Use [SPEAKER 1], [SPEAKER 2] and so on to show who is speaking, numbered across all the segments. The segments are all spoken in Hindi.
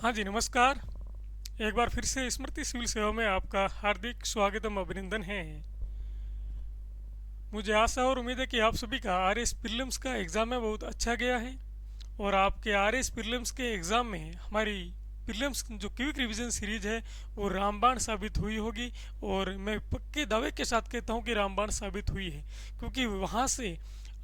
[SPEAKER 1] हाँ जी, नमस्कार। एक बार फिर से स्मृति सिविल सेवा में आपका हार्दिक स्वागतम अभिनंदन है। मुझे आशा और उम्मीद है कि आप सभी का आरएस प्रीलिम्स का एग्ज़ाम में बहुत अच्छा गया है और आपके आरएस प्रीलिम्स के एग्ज़ाम में हमारी प्रीलिम्स जो क्विक रिवीजन सीरीज है वो रामबाण साबित हुई होगी। और मैं पक्के दावे के साथ कहता हूँ कि रामबाण साबित हुई है, क्योंकि वहाँ से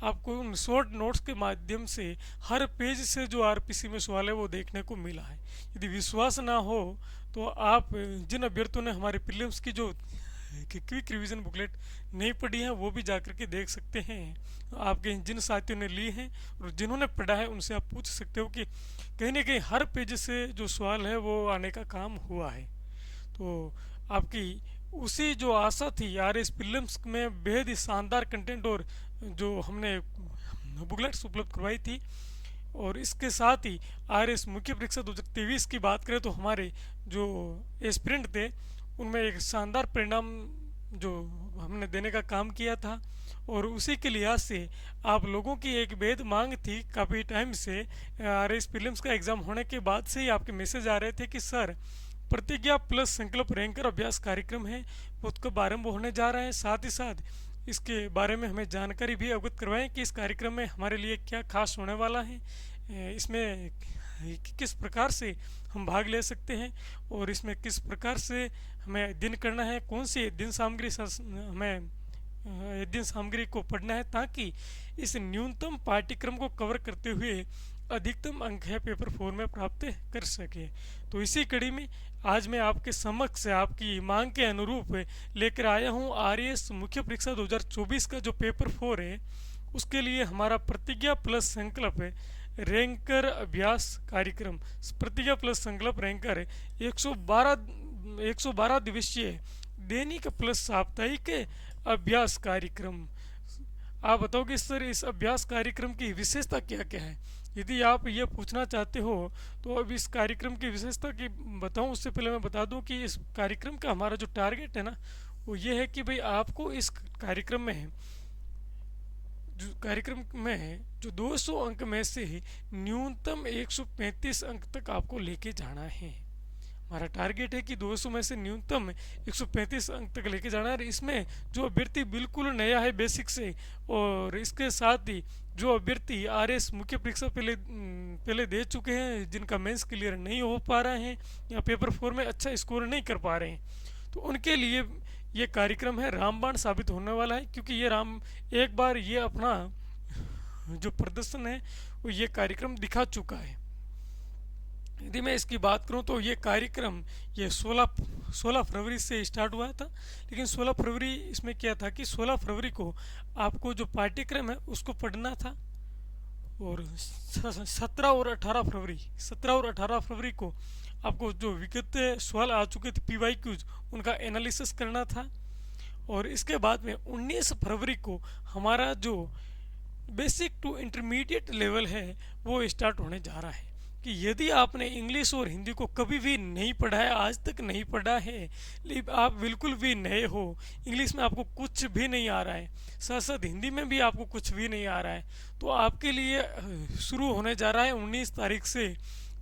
[SPEAKER 1] आपको उन शॉर्ट नोट्स के माध्यम से हर पेज से जो आरपीसी में सवाल है वो देखने को मिला है। यदि विश्वास ना हो तो आप जिन अभ्यर्थियों ने हमारे प्रीलिम्स की जो क्विक रिवीजन बुकलेट नहीं पढ़ी है वो भी जाकर के देख सकते हैं। आपके जिन साथियों ने ली हैं और जिन्होंने पढ़ा है उनसे आप पूछ सकते हो कि कहीं ना कहीं हर पेज से जो सवाल है वो आने का काम हुआ है। तो आपकी उसी जो आशा थी आर एस प्रीलिम्स में बेहद ही शानदार कंटेंट और जो हमने बुकलेट्स उपलब्ध करवाई थी, और इसके साथ ही आर एस मुख्य परीक्षा 2023 की बात करें तो हमारे जो एस्पिरेंट थे उनमें एक शानदार परिणाम जो हमने देने का काम किया था। और उसी के लिहाज से आप लोगों की एक बेहद मांग थी काफ़ी टाइम से। आर एस प्रीलिम्स का एग्ज़ाम होने के बाद से ही आपके मैसेज आ रहे थे कि सर प्रतिज्ञा प्लस संकल्प रैंकर अभ्यास कार्यक्रम है वो कब आरंभ होने जा रहा है, साथ ही साथ इसके बारे में हमें जानकारी भी अवगत करवाएं कि इस कार्यक्रम में हमारे लिए क्या खास होने वाला है, इसमें किस प्रकार से हम भाग ले सकते हैं और इसमें किस प्रकार से हमें अध्ययन करना है, कौन सी अध्ययन सामग्री हमें अध्ययन सामग्री को पढ़ना है, ताकि इस न्यूनतम पाठ्यक्रम को कवर करते हुए अधिकतम अंक है पेपर 4 में प्राप्त कर सके। तो इसी कड़ी में आज मैं आपके समक्ष आपकी मांग के अनुरूप लेकर आया हूँ आरएएस मुख्य परीक्षा 2024 का जो पेपर 4 है उसके लिए हमारा प्रतिज्ञा प्लस संकल्प रैंकर अभ्यास कार्यक्रम। प्रतिज्ञा प्लस संकल्प रैंकर 112 दिवसीय दैनिक प्लस साप्ताहिक अभ्यास कार्यक्रम। आप बताओगे सर इस अभ्यास कार्यक्रम की विशेषता क्या क्या है? यदि आप ये पूछना चाहते हो तो अब इस कार्यक्रम की विशेषता की बताऊं उससे पहले मैं बता दूं कि इस कार्यक्रम का हमारा जो टारगेट है ना वो ये है कि भाई आपको इस कार्यक्रम में जो 200 अंक में से न्यूनतम 135 अंक तक आपको लेके जाना है। हमारा टारगेट है कि 200 में से न्यूनतम 135 अंक तक लेके जाना है। इसमें जो अभ्यर्थी बिल्कुल नया है बेसिक से, और इसके साथ ही जो अभ्यर्थी आरएस मुख्य परीक्षा पहले दे चुके हैं, जिनका मेंस क्लियर नहीं हो पा रहे हैं या पेपर 4 में अच्छा स्कोर नहीं कर पा रहे हैं, तो उनके लिए ये कार्यक्रम है रामबाण साबित होने वाला है। क्योंकि ये एक बार ये अपना जो प्रदर्शन है वो ये कार्यक्रम दिखा चुका है। यदि मैं इसकी बात करूं तो ये कार्यक्रम ये 16 फरवरी से स्टार्ट हुआ था, लेकिन 16 फरवरी इसमें क्या था कि 16 फरवरी को आपको जो पाठ्यक्रम है उसको पढ़ना था, और 17 और 18 फरवरी को आपको जो विगत सवाल आ चुके थे पीवाई क्यूज उनका एनालिसिस करना था। और इसके बाद में 19 फरवरी को हमारा जो बेसिक टू इंटरमीडिएट लेवल है वो स्टार्ट होने जा रहा है। कि यदि आपने इंग्लिश और हिंदी को कभी भी नहीं पढ़ा है, आज तक नहीं पढ़ा है, लेकिन आप बिल्कुल भी नए हो, इंग्लिश में आपको कुछ भी नहीं आ रहा है, साथ साथ हिंदी में भी आपको कुछ भी नहीं आ रहा है, तो आपके लिए शुरू होने जा रहा है 19 तारीख से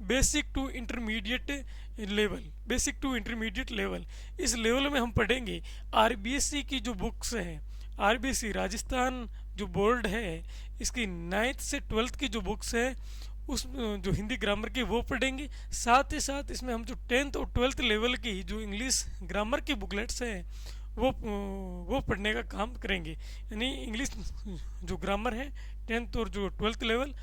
[SPEAKER 1] basic to intermediate level. Basic to intermediate level, इस लेवल में हम पढ़ेंगे आरबीएससी की जो बुक्स हैं, आरबीएससी राजस्थान जो बोर्ड है इसकी 9th से 12th की जो बुक्स है उस जो हिंदी ग्रामर की वो पढ़ेंगे। साथ ही साथ इसमें हम जो 10th और 12th लेवल की जो इंग्लिश ग्रामर की बुकलेट्स हैं वो पढ़ने का काम करेंगे। यानी इंग्लिश जो ग्रामर है 10th और जो 12th लेवल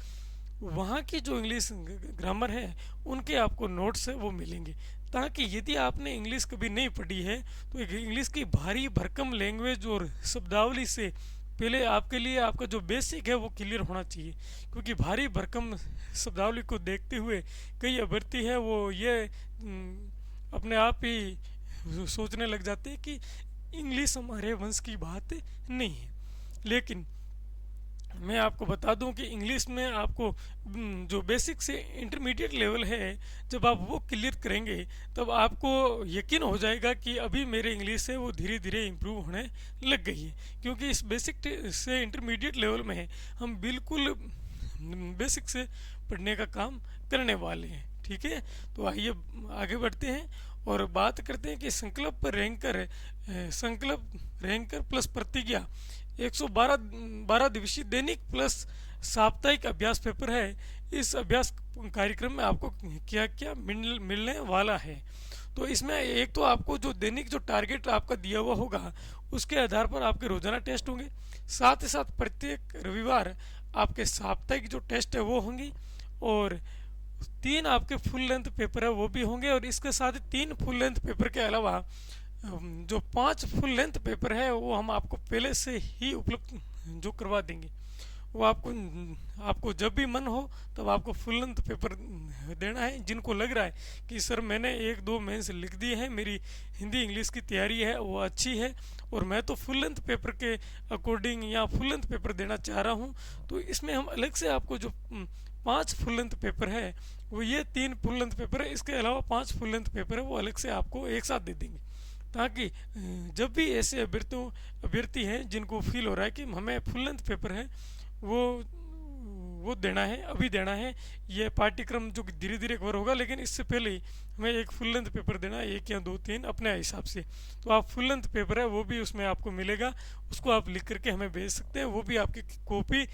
[SPEAKER 1] वहाँ की जो इंग्लिश ग्रामर है उनके आपको नोट्स है वो मिलेंगे, ताकि यदि आपने इंग्लिश कभी नहीं पढ़ी है तो एक इंग्लिश की भारी भरकम लैंग्वेज और शब्दावली से पहले आपके लिए आपका जो बेसिक है वो क्लियर होना चाहिए। क्योंकि भारी भरकम शब्दावली को देखते हुए कई अभ्यर्थी हैं वो ये अपने आप ही सोचने लग जाते हैं कि इंग्लिश हमारे वंश की बात नहीं है। लेकिन मैं आपको बता दूं कि इंग्लिश में आपको जो बेसिक से इंटरमीडिएट लेवल है जब आप वो क्लियर करेंगे तब आपको यकीन हो जाएगा कि अभी मेरे इंग्लिश है वो धीरे धीरे इम्प्रूव होने लग गई है। क्योंकि इस बेसिक से इंटरमीडिएट लेवल में हम बिल्कुल बेसिक से पढ़ने का काम करने वाले हैं। ठीक है, तो आइए आगे बढ़ते हैं और बात करते हैं कि संकल्प रैंकर प्लस प्रतिज्ञा 112 12 दिवसीय दैनिक प्लस साप्ताहिक अभ्यास पेपर है। इस अभ्यास कार्यक्रम में आपको क्या क्या मिलने वाला है। तो इसमें एक तो आपको जो दैनिक जो टारगेट आपका दिया हुआ होगा उसके आधार पर आपके रोजाना टेस्ट होंगे। साथ ही साथ प्रत्येक रविवार आपके साप्ताहिक जो टेस्ट है वो होंगी और 3 आपके फुल लेंथ पेपर है वो भी होंगे। और इसके साथ ही 3 फुल लेंथ पेपर के अलावा जो 5 फुल लेंथ पेपर है वो हम आपको पहले से ही उपलब्ध जो करवा देंगे। वो आपको जब भी मन हो तब आपको फुल लेंथ पेपर देना है। जिनको लग रहा है कि सर मैंने 1-2 मेंस लिख दिए हैं, मेरी हिंदी इंग्लिश की तैयारी है वो अच्छी है और मैं तो फुल लेंथ पेपर के अकॉर्डिंग या फुल लेंथ पेपर देना चाह रहा हूँ, तो इसमें हम अलग से आपको जो 5 फुल लेंथ पेपर है वो ये 3 फुल लेंथ पेपर है, इसके अलावा 5 फुल लेंथ पेपर है वो अलग से आपको एक साथ दे देंगे। ताकि जब भी ऐसे अभ्यर्थी हैं जिनको फील हो रहा है कि हमें फुल लेंथ पेपर है वो देना है, अभी देना है, ये पाठ्यक्रम जो धीरे धीरे कवर होगा लेकिन इससे पहले ही हमें एक फुल लेंथ पेपर देना है, 1 या 2-3 अपने हिसाब से। तो आप फुल लेंथ पेपर है वो भी उसमें आपको मिलेगा, उसको आप लिख करके हमें भेज सकते हैं। वो भी आपकी कॉपी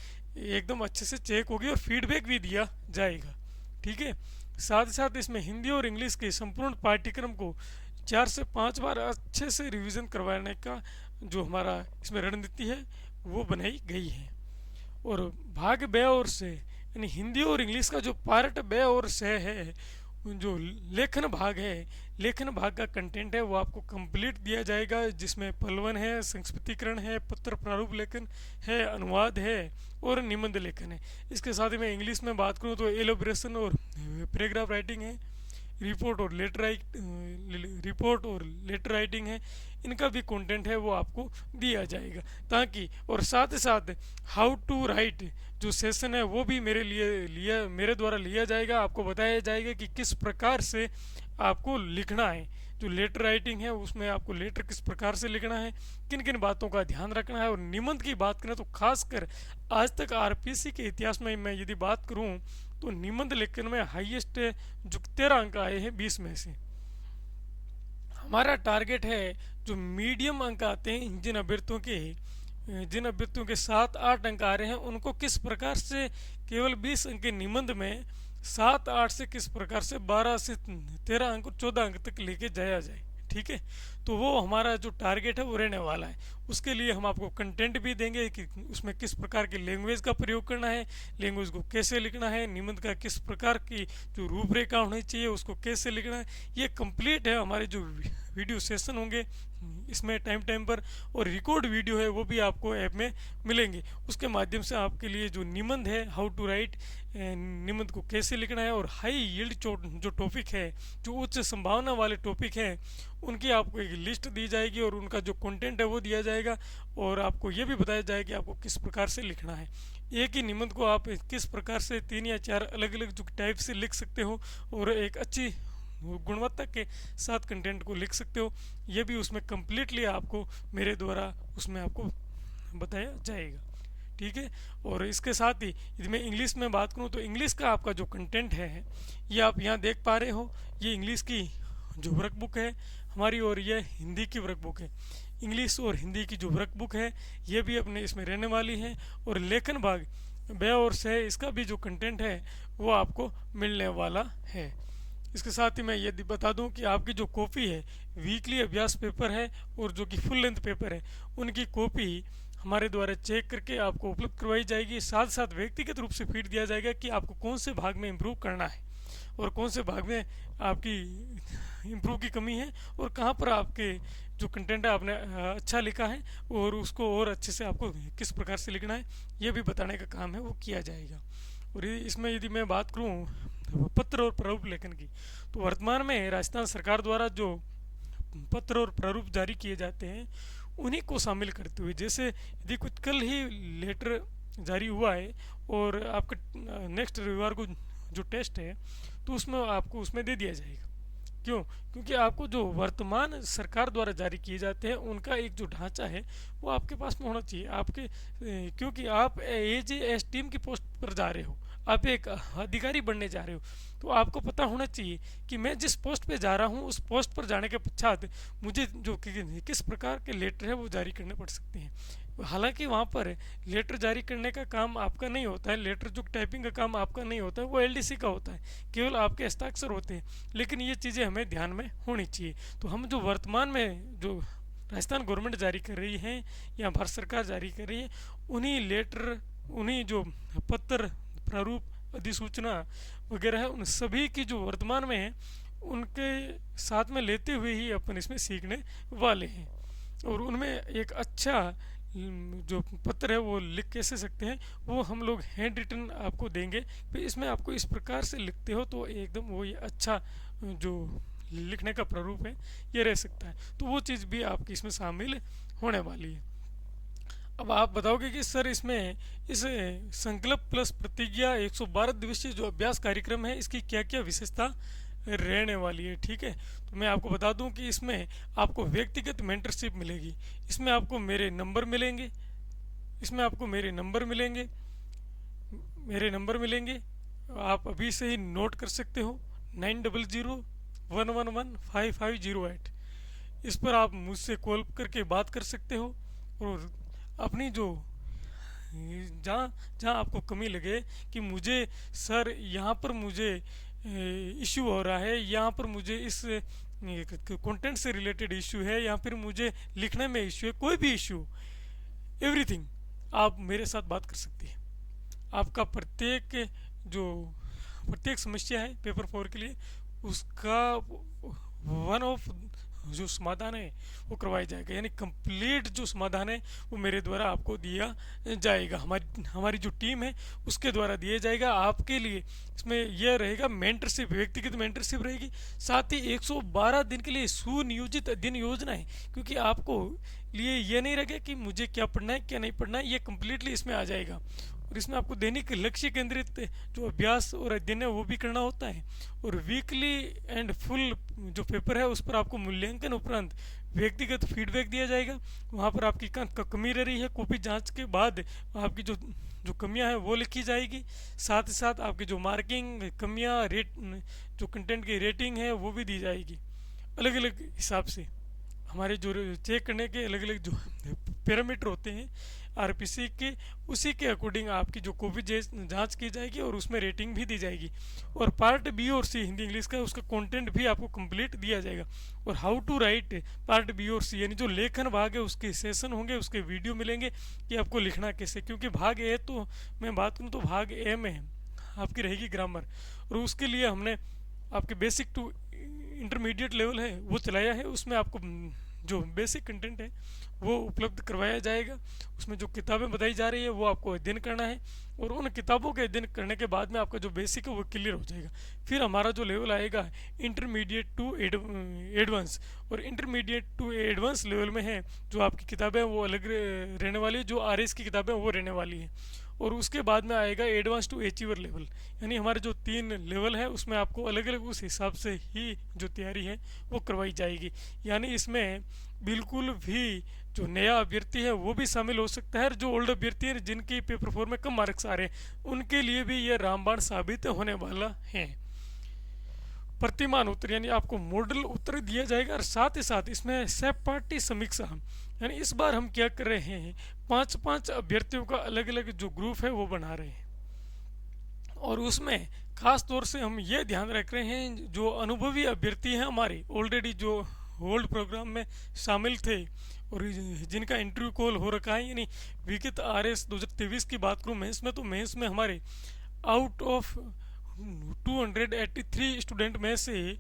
[SPEAKER 1] एकदम अच्छे से चेक होगी और फीडबैक भी दिया जाएगा, ठीक है। साथ ही साथ इसमें हिंदी और इंग्लिश के संपूर्ण पाठ्यक्रम को 4 से 5 बार अच्छे से रिवीजन करवाने का जो हमारा इसमें रणनीति है वो बनाई गई है। और भाग ब और से यानी हिंदी और इंग्लिश का जो पार्ट ब और से है, जो लेखन भाग है, लेखन भाग का कंटेंट है वो आपको कंप्लीट दिया जाएगा, जिसमें पलवन है, संस्कृतिकरण है, पत्र प्रारूप लेखन है, अनुवाद है और निबंध लेखन है। इसके साथ ही मैं इंग्लिश में बात करूँ तो एलोब्रेशन और पैराग्राफ राइटिंग है, रिपोर्ट और लेटर राइटिंग है, इनका भी कंटेंट है वो आपको दिया जाएगा। ताकि और साथ ही साथ हाउ टू राइट जो सेशन है वो भी मेरे द्वारा लिया जाएगा। आपको बताया जाएगा कि किस प्रकार से आपको लिखना है। जो लेटर राइटिंग है उसमें आपको लेटर किस प्रकार से लिखना है, किन किन बातों का ध्यान रखना है। और निबंध की बात करें तो खासकर आज तक आरपीसी के इतिहास में मैं यदि बात करूं तो निबंध लेखन में हाईएस्ट जो 13 अंक आए हैं 20 में से। हमारा टारगेट है जो मीडियम अंक आते हैं जिन अभ्यर्थियों के 7-8 अंक आ रहे हैं उनको किस प्रकार से केवल 20 अंक के निबंध में 7-8 से किस प्रकार से 12 से 13 अंक 14 अंक तक लेके जाया जाए, ठीक है। तो वो हमारा जो टारगेट है वो रहने वाला है। उसके लिए हम आपको कंटेंट भी देंगे कि उसमें किस प्रकार की लैंग्वेज का प्रयोग करना है, लैंग्वेज को कैसे लिखना है, निबंध का किस प्रकार की जो रूपरेखा होनी चाहिए उसको कैसे लिखना है। ये कंप्लीट है हमारे जो वीडियो सेशन होंगे इसमें टाइम टाइम पर, और रिकॉर्ड वीडियो है वो भी आपको ऐप में मिलेंगे। उसके माध्यम से आपके लिए जो निबंध है, हाउ टू राइट, निबंध को कैसे लिखना है, और हाई यील्ड जो टॉपिक है, जो उच्च संभावना वाले टॉपिक हैं, उनकी आपको एक लिस्ट दी जाएगी और उनका जो कंटेंट है वो दिया जाएगा। और आपको ये भी बताया जाएगा कि आपको किस प्रकार से लिखना है। एक ही निबंध को आप किस प्रकार से 3 या 4 अलग अलग जो टाइप से लिख सकते हो और एक अच्छी गुणवत्ता के साथ कंटेंट को लिख सकते हो, ये भी उसमें कम्प्लीटली आपको मेरे द्वारा उसमें आपको बताया जाएगा, ठीक है। और इसके साथ ही यदि मैं इंग्लिश में बात करूँ तो इंग्लिश का आपका जो कंटेंट है ये आप यहाँ देख पा रहे हो। ये इंग्लिश की जो वर्कबुक है हमारी और ये हिंदी की वर्कबुक है। इंग्लिश और हिंदी की जो वर्कबुक है ये भी अपने इसमें रहने वाली है। और लेखन भाग ब और से इसका भी जो कंटेंट है वो आपको मिलने वाला है। इसके साथ ही मैं ये बता दूं कि आपकी जो कॉपी है, वीकली अभ्यास पेपर है और जो कि फुल लेंथ पेपर है, उनकी कॉपी हमारे द्वारा चेक करके आपको उपलब्ध करवाई जाएगी। साथ साथ व्यक्तिगत रूप से फीड दिया जाएगा कि आपको कौन से भाग में इम्प्रूव करना है और कौन से भाग में आपकी इम्प्रूव की कमी है और कहाँ पर आपके जो कंटेंट है आपने अच्छा लिखा है और उसको और अच्छे से आपको किस प्रकार से लिखना है, ये भी बताने का काम है वो किया जाएगा। और इसमें यदि मैं बात करूँ पत्र और प्रारूप लेखन की, तो वर्तमान में राजस्थान सरकार द्वारा जो पत्र और प्रारूप जारी किए जाते हैं उन्हीं को शामिल करते हुए, जैसे यदि कुछ कल ही लेटर जारी हुआ है और आपका नेक्स्ट रविवार को जो टेस्ट है तो उसमें आपको उसमें दे दिया जाएगा। क्यों? क्योंकि आपको जो वर्तमान सरकार द्वारा जारी किए जाते हैं उनका एक जो ढांचा है वो आपके पास में होना चाहिए। क्योंकि आप एज टीम की पोस्ट पर जा रहे हो, आप एक अधिकारी बनने जा रहे हो, तो आपको पता होना चाहिए कि मैं जिस पोस्ट पे जा रहा हूँ उस पोस्ट पर जाने के पश्चात मुझे जो किस प्रकार के लेटर है वो जारी करने पड़ सकते हैं। हालांकि वहाँ पर लेटर जारी करने का काम आपका नहीं होता है, लेटर जो टाइपिंग का काम आपका नहीं होता है, वो एलडीसी का होता है, केवल आपके हस्ताक्षर होते हैं। लेकिन ये चीज़ें हमें ध्यान में होनी चाहिए। तो हम जो वर्तमान में जो राजस्थान गवर्नमेंट जारी कर रही है या भारत सरकार जारी कर रही है, उन्हीं लेटर, उन्हीं जो पत्र प्रारूप अधिसूचना वगैरह है, उन सभी की जो वर्तमान में है उनके साथ में लेते हुए ही अपन इसमें सीखने वाले हैं। और उनमें एक अच्छा जो पत्र है वो लिख कैसे सकते हैं, वो हम लोग हैंड रिटन आपको देंगे। फिर इसमें आपको इस प्रकार से लिखते हो तो एकदम वो ये अच्छा जो लिखने का प्रारूप है ये रह सकता है। तो वो चीज़ भी आपकी इसमें शामिल होने वाली है। अब आप बताओगे कि सर इसमें इस संकल्प प्लस प्रतिज्ञा 112 दिवसीय जो अभ्यास कार्यक्रम है इसकी क्या क्या विशेषता रहने वाली है। ठीक है, तो मैं आपको बता दूं कि इसमें आपको व्यक्तिगत मेंटरशिप मिलेगी, इसमें आपको मेरे नंबर मिलेंगे, इसमें आपको मेरे नंबर मिलेंगे, मेरे नंबर मिलेंगे, आप अभी से ही नोट कर सकते हो, 9001115508। इस पर आप मुझसे कॉल करके बात कर सकते हो और अपनी जो जहाँ जहाँ आपको कमी लगे कि मुझे सर यहाँ पर मुझे इश्यू हो रहा है, यहाँ पर मुझे इस कंटेंट से रिलेटेड इश्यू है, या फिर मुझे लिखने में इश्यू है, कोई भी इश्यू, एवरीथिंग आप मेरे साथ बात कर सकती हैं। आपका प्रत्येक समस्या है पेपर 4 के लिए, उसका वन ऑफ जो समाधान है वो करवाया जाएगा, यानी कंप्लीट जो समाधान है वो मेरे द्वारा आपको दिया जाएगा, हमारी हमारी जो टीम है उसके द्वारा दिया जाएगा आपके लिए। इसमें यह रहेगा मेंटरशिप, व्यक्तिगत मेंटरशिप रहेगी, साथ ही 112 दिन के लिए सुनियोजित अध्ययन योजना है, क्योंकि आपको लिए यह नहीं रहेगा कि मुझे क्या पढ़ना है क्या नहीं पढ़ना है, ये कम्प्लीटली इसमें आ जाएगा। और इसमें आपको दैनिक लक्ष्य केंद्रित जो अभ्यास और अध्ययन है वो भी करना होता है, और वीकली एंड फुल जो पेपर है उस पर आपको मूल्यांकन उपरांत व्यक्तिगत फीडबैक दिया जाएगा। वहाँ पर आपकी कमी रह रही है, कॉपी जांच के बाद आपकी जो जो कमियां हैं वो लिखी जाएगी, साथ ही साथ आपकी जो मार्किंग कमियां रेट जो कंटेंट की रेटिंग है वो भी दी जाएगी अलग अलग हिसाब से। हमारे जो चेक करने के अलग अलग जो पैरामीटर होते हैं आरपीसी के, उसी के अकॉर्डिंग आपकी जो कॉपी जांच की जाएगी और उसमें रेटिंग भी दी जाएगी। और पार्ट बी और सी हिंदी इंग्लिश का उसका कंटेंट भी आपको कंप्लीट दिया जाएगा। और how to write part B और सी यानी जो लेखन भाग है उसके सेशन होंगे, उसके वीडियो मिलेंगे कि आपको लिखना कैसे, क्योंकि भाग ए तो मैं बात करूँ तो भाग ए में आपकी रहेगी ग्रामर, और उसके लिए हमने आपके बेसिक टू इंटरमीडिएट लेवल है वो चलाया है। उसमें आपको जो बेसिक कंटेंट है वो उपलब्ध करवाया जाएगा, उसमें जो किताबें बताई जा रही है वो आपको अध्ययन करना है, और उन किताबों के अध्ययन करने के बाद में आपका जो बेसिक है वो क्लियर हो जाएगा। फिर हमारा जो लेवल आएगा इंटरमीडिएट टू एडवांस, और इंटरमीडिएट टू एडवांस लेवल में है जो आपकी किताबें वो अलग रहने वाली है, जो आरएस की किताबें वो रहने वाली है। और उसके बाद में आएगा एडवांस टू अचीवर लेवल, यानी हमारे जो 3 लेवल है उसमें आपको अलग अलग उस हिसाब से ही जो तैयारी है वो करवाई जाएगी। यानी इसमें बिल्कुल भी जो नया अभ्यर्थी है वो भी शामिल हो सकता है, और जो ओल्ड अभ्यर्थी है जिनके पेपर 4 में कम मार्क्स आ रहे हैं उनके लिए भी यह रामबाण साबित होने वाला है। प्रतिमान उत्तर यानी आपको मॉडल उत्तर दिया जाएगा, और साथ ही साथ इसमें सहपाठी समीक्षा, यानी इस बार हम क्या कर रहे हैं 5-5 अभ्यर्थियों का अलग अलग जो ग्रुप है वो बना रहे हैं, और उसमें खास तौर से हम ये ध्यान रख रहे हैं जो अनुभवी अभ्यर्थी हैं हमारे ऑलरेडी जो ओल्ड प्रोग्राम में शामिल थे और जिनका इंटरव्यू कॉल हो रखा है, यानी विकित आरएस 2023 की बात करूँ मेंस में, तो मेंस में हमारे आउट ऑफ 283 स्टूडेंट में से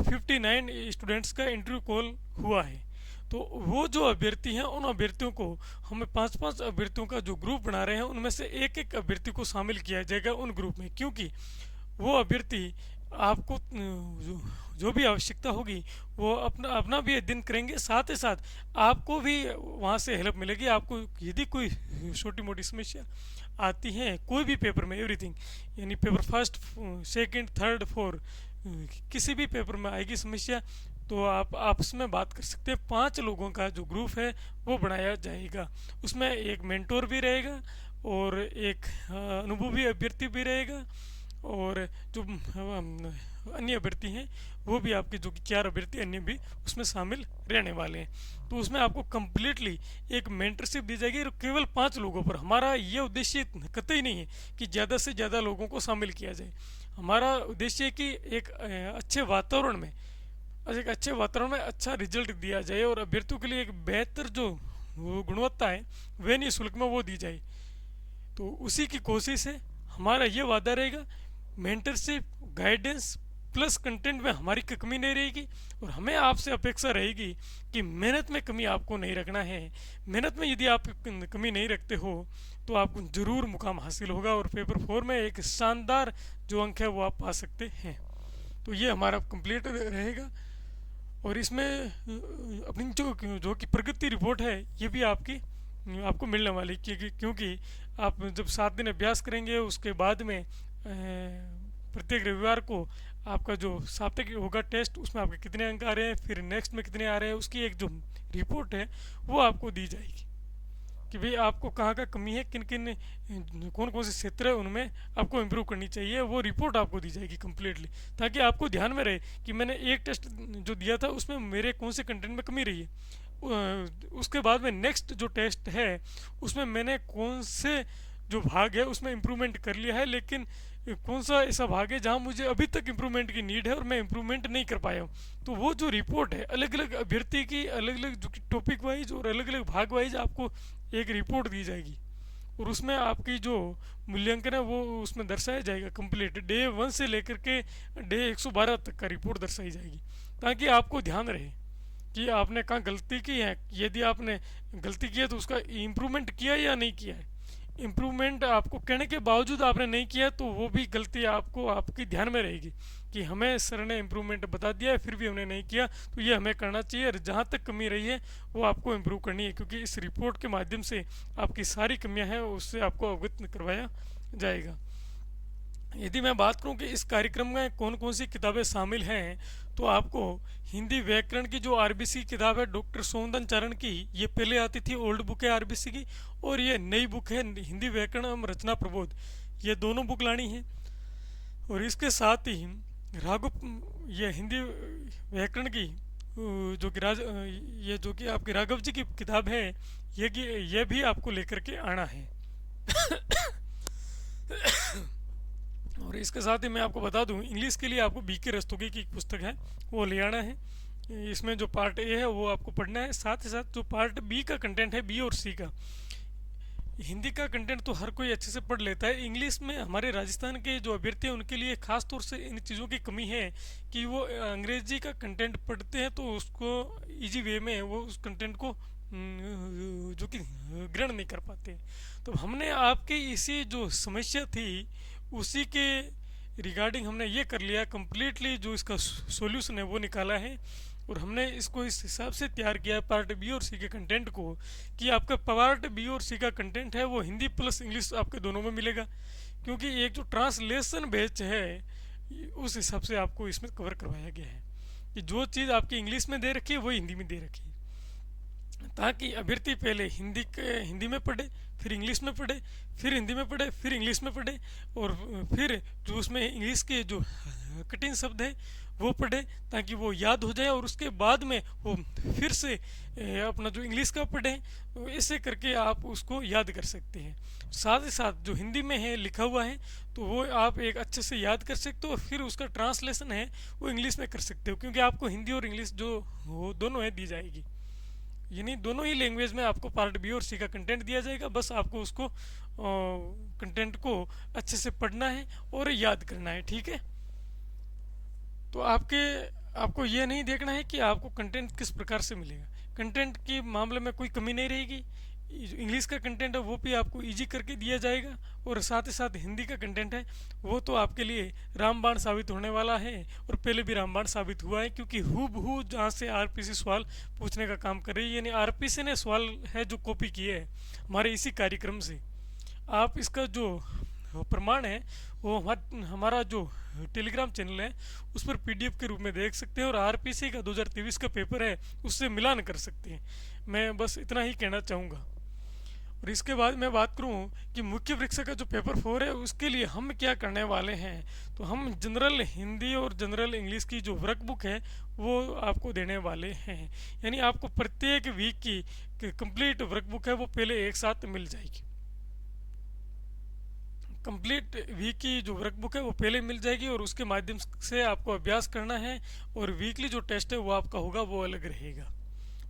[SPEAKER 1] 59 स्टूडेंट्स का इंटरव्यू कॉल हुआ है। तो वो जो अभ्यर्थी हैं उन अभ्यर्थियों को हमें 5-5 अभ्यर्थियों का जो ग्रुप बना रहे हैं उनमें से एक एक अभ्यर्थी को शामिल किया जाएगा उन ग्रुप में, क्योंकि वो अभ्यर्थी आपको जो भी आवश्यकता होगी वो अपना भी अध्ययन करेंगे, साथ ही साथ आपको भी वहाँ से हेल्प मिलेगी। आपको यदि कोई छोटी मोटी समस्या आती है कोई भी पेपर में, एवरीथिंग यानी paper first second third four किसी भी पेपर में आएगी समस्या तो आप आपस में बात कर सकते हैं। 5 लोगों का जो ग्रुप है वो बनाया जाएगा, उसमें एक मेंटोर भी रहेगा और एक अनुभवी अभ्यर्थी भी रहेगा, और जो अन्य अभ्यर्थी हैं वो भी आपके, जो कि 4 अभ्यर्थी अन्य भी उसमें शामिल रहने वाले हैं। तो उसमें आपको कम्प्लीटली एक मेंटरशिप दी जाएगी, और केवल 5 लोगों पर। हमारा ये उद्देश्य कतई नहीं है कि ज़्यादा से ज़्यादा लोगों को शामिल किया जाए। हमारा उद्देश्य है कि एक अच्छे वातावरण में, अच्छा रिजल्ट दिया जाए, और अभ्यर्थियों के लिए एक बेहतर जो वो गुणवत्ता है वह निःशुल्क में वो दी जाए। तो उसी की कोशिश है। हमारा ये वादा रहेगा, मेंटरशिप, गाइडेंस प्लस कंटेंट में हमारी कमी नहीं रहेगी, और हमें आपसे अपेक्षा रहेगी कि मेहनत में कमी आपको नहीं रखना है। मेहनत में यदि आप कमी नहीं रखते हो तो आपको ज़रूर मुकाम हासिल होगा, और पेपर 4 में एक शानदार जो अंक है वो आप पा सकते हैं। तो ये हमारा कंप्लीट रहेगा। और इसमें अपनी जो कि प्रगति रिपोर्ट है ये भी आपको मिलने वाली, क्योंकि आप जब 7 दिन अभ्यास करेंगे उसके बाद में प्रत्येक रविवार को आपका जो साप्ताहिक होगा टेस्ट, उसमें आपके कितने अंक आ रहे हैं, फिर नेक्स्ट में कितने आ रहे हैं, उसकी एक जो रिपोर्ट है वो आपको दी जाएगी कि भाई आपको कहाँ का कमी है, किन किन कौन कौन से क्षेत्र है उनमें आपको इम्प्रूव करनी चाहिए। वो रिपोर्ट आपको दी जाएगी कम्प्लीटली, ताकि आपको ध्यान में रहे कि मैंने एक टेस्ट जो दिया था उसमें मेरे कौन से कंटेंट में कमी रही है, उसके बाद में नेक्स्ट जो टेस्ट है उसमें मैंने कौन से जो भाग है उसमें इम्प्रूवमेंट कर लिया है, लेकिन कौन सा ऐसा भाग है जहाँ मुझे अभी तक इम्प्रूवमेंट की नीड है और मैं इम्प्रूवमेंट नहीं कर पाया हूँ। तो वो जो रिपोर्ट है अलग अलग अभ्यर्थी की, अलग अलग जो टॉपिक वाइज और अलग अलग भाग वाइज आपको एक रिपोर्ट दी जाएगी, और उसमें आपकी जो मूल्यांकन है वो उसमें दर्शाया जाएगा। कंप्लीट डे 1 से लेकर के डे 112 तक का रिपोर्ट दर्शाई जाएगी, ताकि आपको ध्यान रहे कि आपने कहाँ गलती की है। यदि आपने गलती की है तो उसका इम्प्रूवमेंट किया या नहीं किया है। इम्प्रूवमेंट आपको कहने के बावजूद आपने नहीं किया तो वो भी गलती आपको आपकी ध्यान में रहेगी कि हमें सर ने इम्प्रूवमेंट बता दिया है फिर भी हमने नहीं किया, तो ये हमें करना चाहिए, और जहाँ तक कमी रही है वो आपको इम्प्रूव करनी है, क्योंकि इस रिपोर्ट के माध्यम से आपकी सारी कमियां हैं उससे आपको अवगत करवाया जाएगा। यदि मैं बात करूं कि इस कार्यक्रम में कौन कौन सी किताबें शामिल हैं, तो आपको हिंदी व्याकरण की जो आरबीसी किताब है डॉक्टर सोमदन चारण की, ये पहले आती थी, ओल्ड बुक है आरबीसी की, और ये नई बुक है हिंदी व्याकरण एवं रचना प्रबोध, ये दोनों बुक लानी है। और इसके साथ ही राघव, ये हिंदी व्याकरण की जो कि ये जो कि आपकी राघव जी की किताब है, ये भी आपको लेकर के आना है। और इसके साथ ही मैं आपको बता दूं, इंग्लिश के लिए आपको बीके रस्तोगी की एक पुस्तक है वो ले आना है। इसमें जो पार्ट ए है वो आपको पढ़ना है, साथ ही साथ जो पार्ट बी का कंटेंट है, बी और सी का, हिंदी का कंटेंट तो हर कोई अच्छे से पढ़ लेता है। इंग्लिश में हमारे राजस्थान के जो अभ्यर्थी हैं उनके लिए खास तौर से इन चीज़ों की कमी है कि वो अंग्रेजी का कंटेंट पढ़ते हैं तो उसको इजी वे में वो उस कंटेंट को जो कि ग्रहण नहीं कर पाते। तो हमने आपके इसी जो समस्या थी उसी के रिगार्डिंग हमने ये कर लिया कम्प्लीटली, जो इसका सॉल्यूशन है वो निकाला है, और हमने इसको इस हिसाब से तैयार किया है पार्ट बी और सी के कंटेंट को, कि आपका पार्ट बी और सी का कंटेंट है वो हिंदी प्लस इंग्लिश आपके दोनों में मिलेगा, क्योंकि एक जो ट्रांसलेशन बैच है उस हिसाब से आपको इसमें कवर करवाया गया है कि जो चीज़ आपकी इंग्लिश में दे रखी है वो हिंदी में दे रखी है, ताकि अभ्यर्थी पहले हिंदी में पढ़े, फिर इंग्लिश में पढ़े, फिर हिंदी में पढ़े, फिर इंग्लिश में पढ़े, और फिर जो उसमें इंग्लिश के जो कठिन शब्द हैं वो पढ़े, ताकि वो याद हो जाए, और उसके बाद में वो फिर से अपना जो इंग्लिश का पढ़े, ऐसे करके आप उसको याद कर सकते हैं। साथ ही साथ जो हिंदी में है लिखा हुआ है तो वो आप एक अच्छे से याद कर सकते हो, और फिर उसका ट्रांसलेशन है वो इंग्लिश में कर सकते हो, क्योंकि आपको हिंदी और इंग्लिश जो वो दोनों है दी जाएगी, यानी दोनों ही लैंग्वेज में आपको पार्ट बी और सी का कंटेंट दिया जाएगा। बस आपको उसको कंटेंट को अच्छे से पढ़ना है और याद करना है, ठीक है। तो आपको ये नहीं देखना है कि आपको कंटेंट किस प्रकार से मिलेगा, कंटेंट के मामले में कोई कमी नहीं रहेगी। इंग्लिश का कंटेंट है वो भी आपको इजी करके दिया जाएगा, और साथ ही साथ हिंदी का कंटेंट है वो तो आपके लिए रामबाण साबित होने वाला है, और पहले भी रामबाण साबित हुआ है, क्योंकि हूबहू जहाँ से आरपीसी सवाल पूछने का काम कर रही है, यानी आरपीसी ने सवाल है जो कॉपी किए हैं हमारे इसी कार्यक्रम से। आप इसका जो प्रमाण है वो हमारा जो टेलीग्राम चैनल है उस पर पीडीएफ के रूप में देख सकते हैं, और आरपीसी का 2023 का पेपर है उससे मिलान कर सकते हैं। मैं बस इतना ही कहना चाहूँगा। और इसके बाद मैं बात करूं कि मुख्य परीक्षा का जो पेपर 4 है उसके लिए हम क्या करने वाले हैं। तो हम जनरल हिंदी और जनरल इंग्लिश की जो वर्कबुक है वो आपको देने वाले हैं। यानी आपको प्रत्येक वीक की कंप्लीट वर्कबुक है वो पहले एक साथ मिल जाएगी। कंप्लीट वीक की जो वर्कबुक है वो पहले मिल जाएगी और उसके माध्यम से आपको अभ्यास करना है। और वीकली जो टेस्ट है वो आपका होगा वो अलग रहेगा।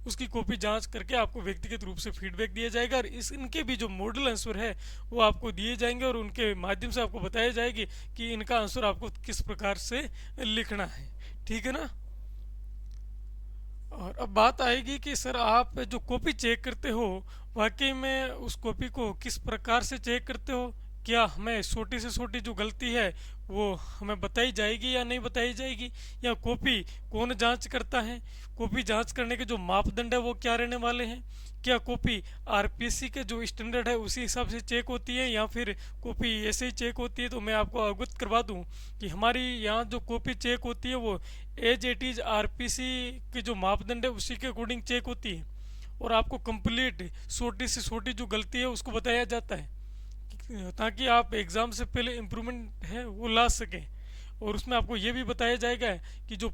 [SPEAKER 1] उसकी कॉपी जांच करके आपको व्यक्तिगत रूप से फीडबैक दिया जाएगा और इनके भी जो मॉडल आंसर है वो आपको दिए जाएंगे और उनके माध्यम से आपको बताया जाएगी कि इनका आंसर आपको किस प्रकार से लिखना है। ठीक है ना। और अब बात आएगी कि सर आप जो कॉपी चेक करते हो वाकई में उस कॉपी को किस प्रकार से चेक करते हो। क्या हमें छोटी से छोटी जो गलती है वो हमें बताई जाएगी या नहीं बताई जाएगी, या कॉपी कौन जांच करता है, कॉपी जांच करने के जो मापदंड है वो क्या रहने वाले हैं, क्या कॉपी आरपीसी के जो स्टैंडर्ड है उसी हिसाब से चेक होती है या फिर कॉपी ऐसे ही चेक होती है। तो मैं आपको अवगत करवा दूं कि हमारी यहाँ जो कॉपी चेक होती है वो एज इट इज़ आरपीसी के जो मापदंड है उसी के अकॉर्डिंग चेक होती है। और आपको कंप्लीट छोटी से छोटी जो गलती है उसको बताया जाता है ताकि आप एग्ज़ाम से पहले इम्प्रूवमेंट है वो ला सकें। और उसमें आपको ये भी बताया जाएगा कि जो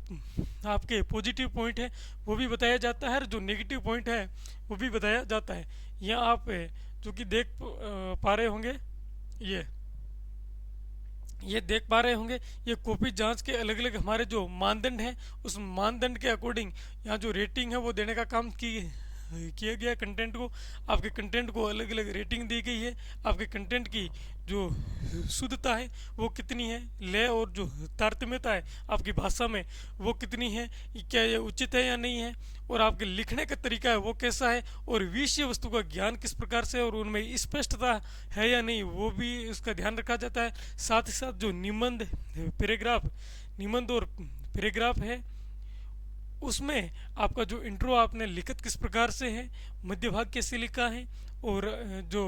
[SPEAKER 1] आपके पॉजिटिव पॉइंट है वो भी बताया जाता है और जो नेगेटिव पॉइंट है वो भी बताया जाता है। यहाँ आप जो कि देख पा रहे होंगे, ये ये देख पा रहे होंगे ये कॉपी जांच के अलग अलग हमारे जो मानदंड हैं उस मानदंड के अकॉर्डिंग यहाँ जो रेटिंग है वो देने का काम किया गया कंटेंट को। आपके कंटेंट को अलग अलग रेटिंग दी गई है। आपके कंटेंट की जो शुद्धता है वो कितनी है, लय और जो तारतम्यता है आपकी भाषा में वो कितनी है, क्या ये उचित है या नहीं है, और आपके लिखने का तरीका है वो कैसा है, और विषय वस्तु का ज्ञान किस प्रकार से और उनमें स्पष्टता है या नहीं वो भी उसका ध्यान रखा जाता है। साथ ही साथ जो निबंध और पैराग्राफ है उसमें आपका जो इंट्रो आपने लिखत किस प्रकार से है, मध्य भाग कैसे लिखा है, और जो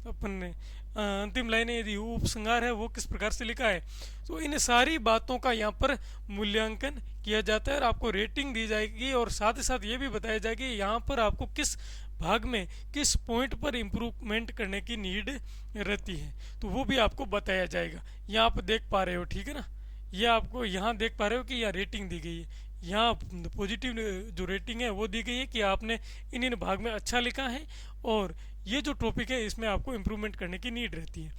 [SPEAKER 1] अपन ने अंतिम लाइनें यदि उपसंहार है वो किस प्रकार से लिखा है। तो इन सारी बातों का यहाँ पर मूल्यांकन किया जाता है और आपको रेटिंग दी जाएगी। और साथ ही साथ ये भी बताया जाएगा कि यहाँ पर आपको किस भाग में किस पॉइंट पर इम्प्रूवमेंट करने की नीड रहती है तो वो भी आपको बताया जाएगा। यहाँ आप देख पा रहे हो, ठीक है ना। ये आपको यहाँ देख पा रहे हो कि यहाँ रेटिंग दी गई है। यहाँ पॉजिटिव जो रेटिंग है वो दी गई है कि आपने इन भाग में अच्छा लिखा है और ये जो टॉपिक है इसमें आपको इम्प्रूवमेंट करने की नीड रहती है।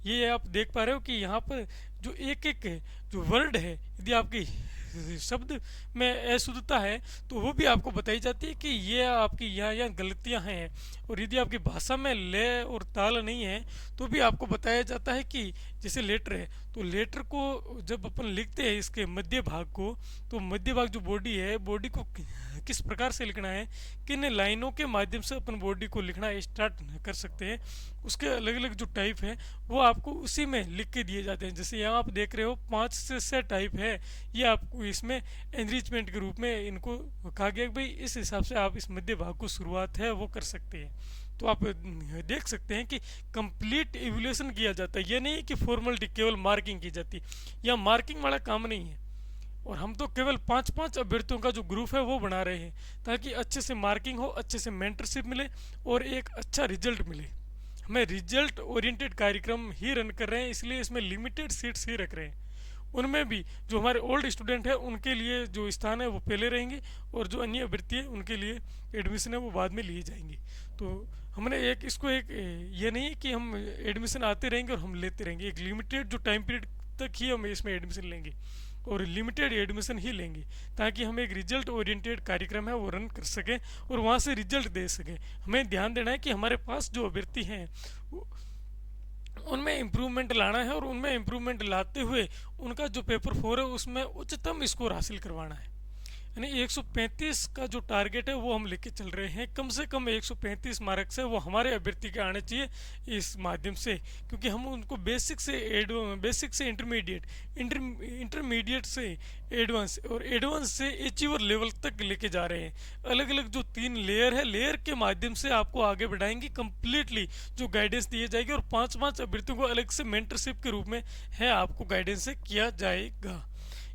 [SPEAKER 1] ये आप देख पा रहे हो कि यहाँ पर जो एक एक जो वर्ड है यदि आपकी शब्द में अशुद्धता है तो वो भी आपको बताई जाती है कि ये आपकी यहाँ गलतियाँ हैं। और यदि आपकी भाषा में लय और ताल नहीं है तो भी आपको बताया जाता है कि जैसे लेटर है तो लेटर को जब अपन लिखते हैं इसके मध्य भाग को तो मध्य भाग जो बॉडी है बॉडी को किस प्रकार से लिखना है, किन लाइनों के माध्यम से अपन बॉडी को लिखना स्टार्ट कर सकते हैं, उसके अलग अलग जो टाइप है वो आपको उसी में लिख के दिए जाते हैं। जैसे यहाँ आप देख रहे हो 5 से 6 टाइप है, ये आपको इसमें एनरिचमेंट के रूप में इनको कहा गया कि भाई इस हिसाब से आप इस मध्य भाग को शुरुआत है वो कर सकते हैं। तो आप देख सकते हैं कि कंप्लीट इवोल्यूशन किया जाता है। यह नहीं है कि फॉर्मेलिटी केवल मार्किंग की जाती है, या मार्किंग वाला काम नहीं है। और हम तो केवल 5-5 अभ्यर्थियों का जो ग्रुप है वो बना रहे हैं ताकि अच्छे से मार्किंग हो, अच्छे से मेंटरशिप मिले और एक अच्छा रिजल्ट मिले। हमें रिजल्ट ओरिएंटेड कार्यक्रम ही रन कर रहे हैं, इसलिए इसमें लिमिटेड सीट्स ही रख रहे हैं। उनमें भी जो हमारे ओल्ड स्टूडेंट है उनके लिए जो स्थान है वो पहले रहेंगे और जो अन्य अभ्यर्थी है उनके लिए एडमिशन है वो बाद में लिए जाएंगे। तो हमने एक ये नहीं है कि हम एडमिशन आते रहेंगे और हम लेते रहेंगे, एक लिमिटेड जो टाइम पीरियड तक ही हम इसमें एडमिशन लेंगे और लिमिटेड एडमिशन ही लेंगे ताकि हम एक रिजल्ट ओरिएंटेड कार्यक्रम है वो रन कर सकें और वहाँ से रिजल्ट दे सकें। हमें ध्यान देना है कि हमारे पास जो अभ्यर्थी हैं उनमें इम्प्रूवमेंट लाना है और उनमें इम्प्रूवमेंट लाते हुए उनका जो पेपर 4 है उसमें उच्चतम स्कोर हासिल करवाना है। यानी 135 का जो टारगेट है वो हम लेके चल रहे हैं, कम से कम 135 मार्क से वो हमारे अभ्यर्थी के आने चाहिए इस माध्यम से, क्योंकि हम उनको बेसिक से इंटरमीडिएट से एडवांस और एडवांस से अचीवर लेवल तक लेके जा रहे हैं। अलग अलग जो 3 लेयर है, लेयर के माध्यम से आपको आगे बढ़ाएंगे, कंप्लीटली जो गाइडेंस दी जाएगी और 5-5 अभ्यर्थियों को अलग से मेंटरशिप के रूप में है आपको गाइडेंस किया जाएगा।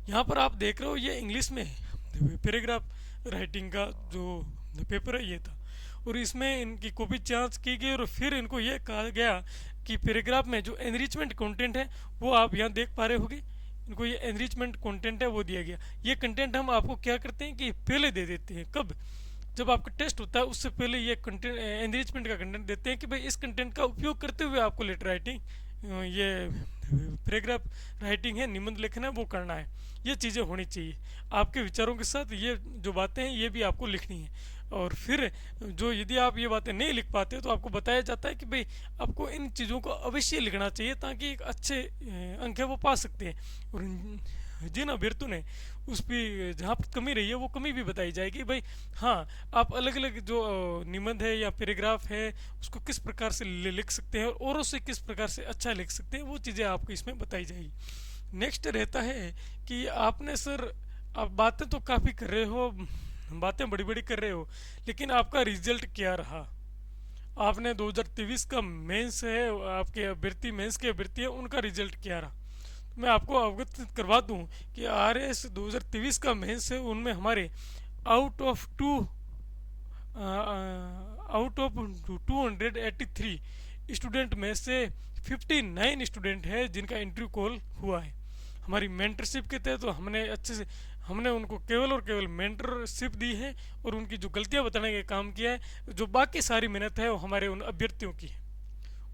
[SPEAKER 1] यहाँ पर आप देख रहे हो ये इंग्लिश में पैराग्राफ राइटिंग का जो पेपर है ये था। और इसमें इनकी कॉपी जांच की गई और फिर इनको ये कहा गया कि पैराग्राफ में जो एनरिचमेंट कंटेंट है वो आप यहाँ देख पा रहे होगे, इनको ये एनरिचमेंट कंटेंट है वो दिया गया। ये कंटेंट हम आपको क्या करते हैं कि पहले दे देते हैं, कब, जब आपका टेस्ट होता है उससे पहले ये कंटेंट एनरिचमेंट का कंटेंट देते हैं कि भाई इस कंटेंट का उपयोग करते हुए आपको लेटर राइटिंग, ये पैराग्राफ राइटिंग है, निबंध लेखन है वो करना है। ये चीज़ें होनी चाहिए आपके विचारों के साथ, ये जो बातें हैं ये भी आपको लिखनी है। और फिर जो यदि आप ये बातें नहीं लिख पाते तो आपको बताया जाता है कि भाई आपको इन चीज़ों को अवश्य लिखना चाहिए ताकि एक अच्छे अंक है वो पा सकते हैं। और जिन अभ्यर्थियों ने उस पर जहाँ पर कमी रही है वो कमी भी बताई जाएगी। भाई हाँ, आप अलग अलग जो निबंध है या पैराग्राफ है उसको किस प्रकार से लिख सकते हैं और औरों से किस प्रकार से अच्छा लिख सकते हैं, वो चीज़ें आपको इसमें बताई जाएगी। नेक्स्ट रहता है कि आपने सर, आप बातें तो काफ़ी कर रहे हो, बातें बड़ी बड़ी कर रहे हो, लेकिन आपका रिजल्ट क्या रहा। आपने 2023 का मेंस है, आपके अभ्यर्थी मेंस के अभ्यर्थी है, उनका रिजल्ट क्या रहा। मैं आपको अवगत करवा दूं कि RS 2023 का मेंस है, उनमें हमारे आउट ऑफ 283 स्टूडेंट में से 59 स्टूडेंट है जिनका इंटरव्यू कॉल हुआ है। हमारी मेंटरशिप के तहत तो हमने अच्छे से, हमने उनको केवल और केवल मेंटरशिप दी है और उनकी जो गलतियां बताने का काम किया है। जो बाकी सारी मेहनत है वो हमारे उन अभ्यर्थियों की है।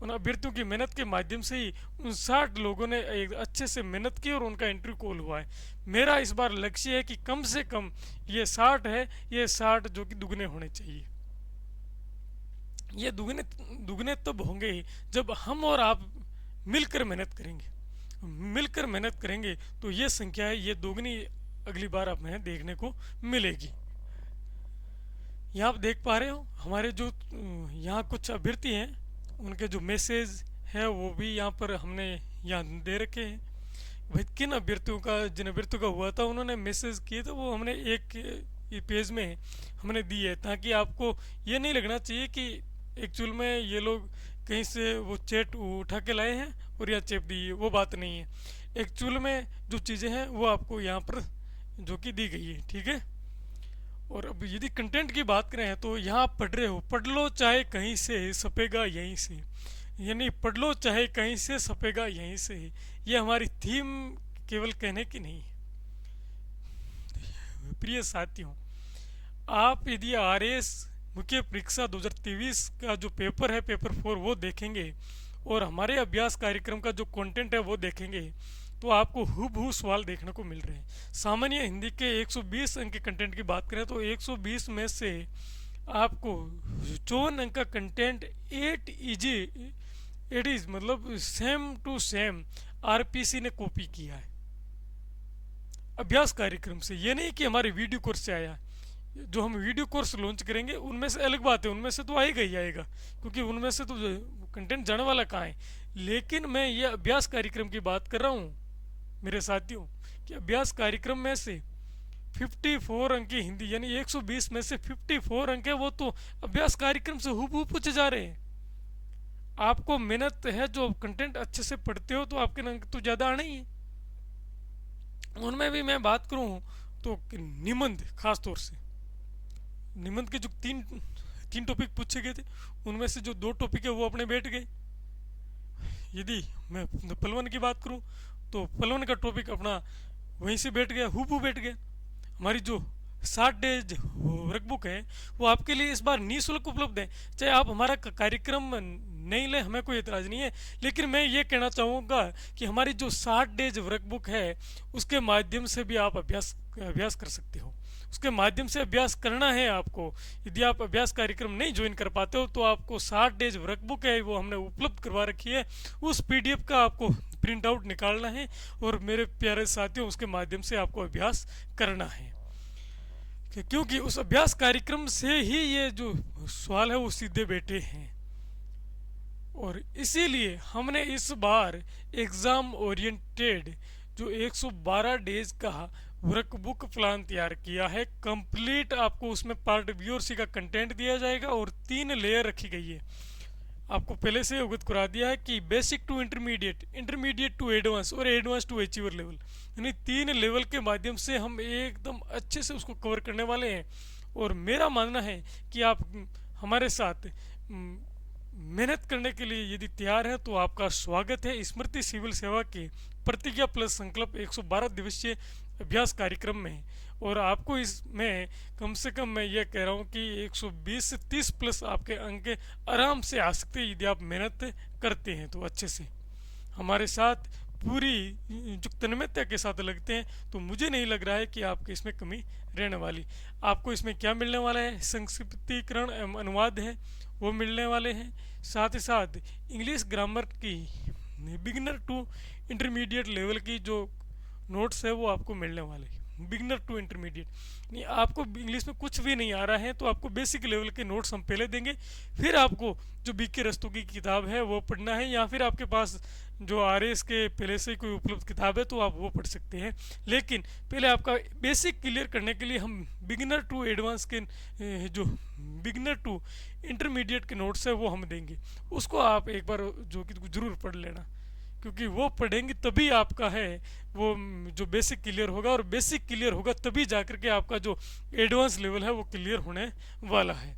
[SPEAKER 1] उन अभ्यर्थियों की मेहनत के माध्यम से ही उन 60 लोगों ने एक अच्छे से मेहनत की और उनका इंटरव्यू कॉल हुआ है। मेरा इस बार लक्ष्य है कि कम से कम ये 60 है, ये 60 जो कि दुगने होने चाहिए। ये दुगने दुगने तब होंगे ही जब हम और आप मिलकर मेहनत करेंगे। मिलकर मेहनत करेंगे तो ये संख्या है ये दोगुनी अगली बार हमें देखने को मिलेगी। यहाँ आप देख पा रहे हो हमारे जो यहाँ कुछ अभ्यर्थी हैं उनके जो मैसेज है वो भी यहाँ पर हमने यहाँ दे रखे हैं। भाई किन अभ्यर्थियों का, जिन अभ्यर्थियों का हुआ था उन्होंने मैसेज किए तो वो हमने एक पेज में हमने दी है, ताकि आपको ये नहीं लगना चाहिए कि एक्चुअल में ये लोग कहीं से वो चैट उठा के लाए हैं और यहाँ चेप दी है, वो बात नहीं है। एक्चुअल में जो चीज़ें हैं वो आपको यहाँ पर जो कि दी गई है, ठीक है। और अब यदि कंटेंट की बात करें तो यहाँ आप पढ़ रहे हो, पढ़ लो चाहे कहीं से सपेगा यहीं से, यानी पढ़ लो चाहे कहीं से सपेगा यहीं से। ये हमारी थीम केवल कहने की नहीं है। प्रिय साथियों, आप यदि RS मुख्य परीक्षा 2023 का जो पेपर है, पेपर 4 वो देखेंगे और हमारे अभ्यास कार्यक्रम का जो कंटेंट है वो देखेंगे तो आपको हूबहू सवाल देखने को मिल रहे हैं। सामान्य हिंदी के 120 अंक के कंटेंट की बात करें तो 120 में से आपको 54 अंक का कंटेंट 8 इजी इट इज मतलब सेम टू सेम RPC ने कॉपी किया है अभ्यास कार्यक्रम से। ये नहीं कि हमारे वीडियो कोर्स से आया। जो हम वीडियो कोर्स लॉन्च करेंगे उनमें से अलग बात है, उनमें से तो आएगा ही आएगा, क्योंकि उनमें से तो कंटेंट जाने वाला कहाँ है। लेकिन मैं ये अभ्यास कार्यक्रम की बात कर रहा हूँ मेरे साथियों कि अभ्यास कार्यक्रम में से 54 अंक की हिंदी, यानी 120 में से 54 अंक है वो तो अभ्यास कार्यक्रम से हूबहू पूछे जा रहे हैं। आपको मेहनत है, जो कंटेंट अच्छे से पढ़ते हो तो आपके अंक तो ज़्यादा आने ही है। उनमें भी मैं बात करूँ तो निबंध, खास तौर से निबंध के जो तीन टॉपिक पूछे गए थे उनमें से जो 2 टॉपिक है वो अपने बैठ गए। यदि मैं पलवन की बात करूं तो पलवन का टॉपिक अपना वहीं से बैठ गया, हूबहू बैठ गया। हमारी जो 60 डेज वर्कबुक है वो आपके लिए इस बार निःशुल्क उपलब्ध है। चाहे आप हमारा कार्यक्रम नहीं ले, हमें कोई एतराज़ नहीं है, लेकिन मैं ये कहना चाहूँगा कि हमारी जो 60 डेज वर्कबुक है उसके माध्यम से भी आप अभ्यास कर सकते हो। उसके माध्यम से अभ्यास करना है आपको। यदि आप अभ्यास कार्यक्रम नहीं ज्वाइन कर पाते हो तो आपको 60 डेज वर्कबुक है वो हमने उपलब्ध करवा रखी है, उस PDF का आपको प्रिंट आउट निकालना है और मेरे प्यारे साथियों उसके माध्यम से आपको अभ्यास करना है, क्योंकि उस अभ्यास कार्यक्रम से ही ये जो सवाल है वो सीधे बैठे हैं। और इसीलिए हमने इस बार एग्ज़ाम ओरिएंटेड जो 112 डेज का वर्कबुक प्लान तैयार किया है। कंप्लीट आपको उसमें पार्ट बी और सी का कंटेंट दिया जाएगा और 3 लेयर रखी गई है। आपको पहले से अवगत करा दिया है कि basic to intermediate, intermediate to advance और एडवांस टू अचीवर लेवल, यानी 3 लेवल के माध्यम से हम एकदम अच्छे से उसको कवर करने वाले हैं। और मेरा मानना है कि आप हमारे साथ मेहनत करने के लिए यदि तैयार है तो आपका स्वागत है स्मृति सिविल सेवा के प्रतिज्ञा प्लस संकल्प 112 दिवसीय अभ्यास कार्यक्रम में। और आपको इसमें कम से कम मैं ये कह रहा हूँ कि 120 से 30 प्लस आपके अंक आराम से आ सकते हैं यदि आप मेहनत करते हैं तो अच्छे से हमारे साथ पूरी जो तन्मयता के साथ लगते हैं। तो मुझे नहीं लग रहा है कि आपके इसमें कमी रहने वाली। आपको इसमें क्या मिलने वाला है, संक्षिप्तीकरण एवं अनुवाद है वो मिलने वाले हैं। साथ ही साथ इंग्लिश ग्रामर की बिगिनर टू इंटरमीडिएट लेवल की जो नोट्स है वो आपको मिलने वाले हैं। बिगनर टू इंटरमीडिएट नहीं, आपको इंग्लिश में कुछ भी नहीं आ रहा है तो आपको बेसिक लेवल के नोट्स हम पहले देंगे, फिर आपको जो बीके रस्तों की किताब है वो पढ़ना है, या फिर आपके पास जो आरएस के पहले से कोई उपलब्ध किताब है तो आप वो पढ़ सकते हैं। लेकिन पहले आपका बेसिक क्लियर करने के लिए हम बिगिनर टू एडवांस के जो बिगिनर टू इंटरमीडिएट के नोट्स है वो हम देंगे, उसको आप एक बार जो कि ज़रूर पढ़ लेना, क्योंकि वो पढ़ेंगे तभी आपका है वो जो बेसिक क्लियर होगा, और बेसिक क्लियर होगा तभी जाकर के आपका जो एडवांस लेवल है वो क्लियर होने वाला है।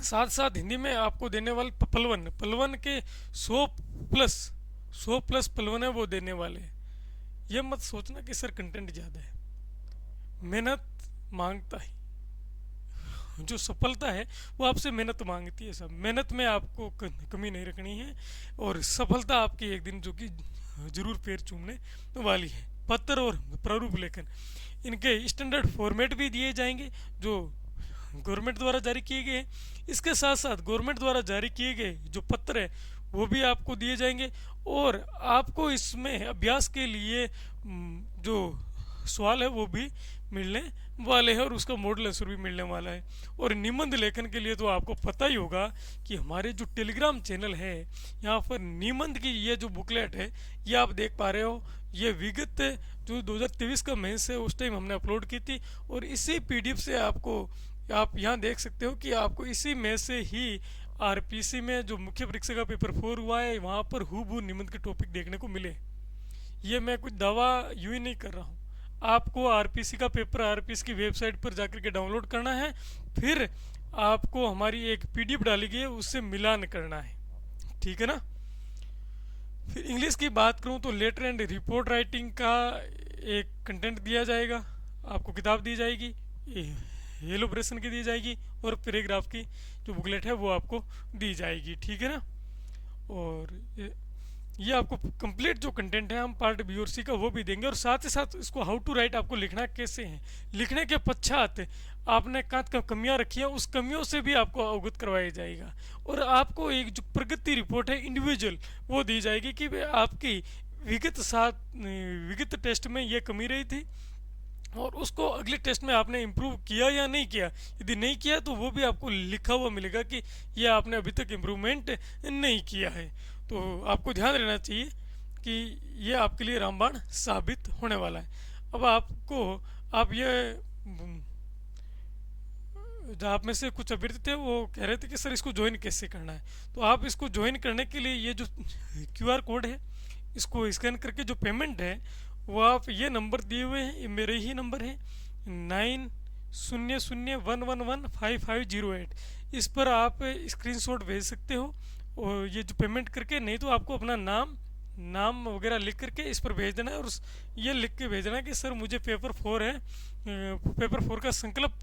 [SPEAKER 1] साथ साथ हिंदी में आपको देने वाले पलवन पलवन के 100 प्लस पलवन है वो देने वाले हैं। ये मत सोचना कि सर कंटेंट ज़्यादा है, मेहनत मांगता है, जो सफलता है वो आपसे मेहनत मांगती है। सब मेहनत में आपको कमी नहीं रखनी है, और सफलता आपकी एक दिन जो कि जरूर पैर चूमने वाली है। पत्र और प्रारूप लेखन इनके स्टैंडर्ड फॉर्मेट भी दिए जाएंगे जो गवर्नमेंट द्वारा जारी किए गए हैं। इसके साथ साथ गवर्नमेंट द्वारा जारी किए गए जो पत्र है वो भी आपको दिए जाएंगे, और आपको इसमें अभ्यास के लिए जो सवाल है वो भी मिलने वाले हैं, और उसका मॉडल आंसर भी मिलने वाला है। और निबंध लेखन के लिए तो आपको पता ही होगा कि हमारे जो टेलीग्राम चैनल है यहाँ पर निबंध की ये जो बुकलेट है ये आप देख पा रहे हो, ये विगत जो 2023 का मेंस है उस टाइम हमने अपलोड की थी, और इसी पीडीएफ से आपको आप यहाँ देख सकते हो कि आपको इसी में से ही आरपीसी में जो मुख्य परीक्षा का पेपर 4 हुआ है वहाँ पर हूबहू निबंध के टॉपिक देखने को मिले। ये मैं कुछ दावा यूँ ही नहीं कर रहा हूँ, आपको आरपीसी का पेपर आरपीसी की वेबसाइट पर जाकर के डाउनलोड करना है, फिर आपको हमारी एक पीडीएफ डाली गई है उससे मिलान करना है, ठीक है ना। फिर इंग्लिश की बात करूं तो लेटर एंड रिपोर्ट राइटिंग का एक कंटेंट दिया जाएगा, आपको किताब दी जाएगी, एलोब्रेशन की दी जाएगी, और पैराग्राफ की जो बुकलेट है वो आपको दी जाएगी, ठीक है ना। और ये आपको कंप्लीट जो कंटेंट है हम पार्ट बी और सी का वो भी देंगे, और साथ ही साथ इसको हाउ टू राइट आपको लिखना कैसे है, लिखने के पश्चात आपने कहाँ कमियां रखी हैं उस कमियों से भी आपको अवगत करवाया जाएगा, और आपको एक जो प्रगति रिपोर्ट है इंडिविजुअल वो दी जाएगी कि आपकी विगत टेस्ट में ये कमी रही थी और उसको अगले टेस्ट में आपने इम्प्रूव किया या नहीं किया। यदि नहीं किया तो वो भी आपको लिखा हुआ मिलेगा कि ये आपने अभी तक इम्प्रूवमेंट नहीं किया है। तो आपको ध्यान रहना चाहिए कि ये आपके लिए रामबाण साबित होने वाला है। अब आपको आप ये आप में से कुछ अभ्यर्थी थे वो कह रहे थे कि सर इसको ज्वाइन कैसे करना है, तो आप इसको ज्वाइन करने के लिए ये जो क्यूआर कोड है इसको स्कैन करके जो पेमेंट है वो आप ये नंबर दिए हुए हैं, ये मेरे ही नंबर है 9001115508, इस पर आप स्क्रीनशॉट भेज सकते हो, और ये जो पेमेंट करके, नहीं तो आपको अपना नाम वगैरह लिख करके इस पर भेज देना है, और ये लिख के भेजना है कि सर मुझे पेपर 4 है, पेपर 4 का संकल्प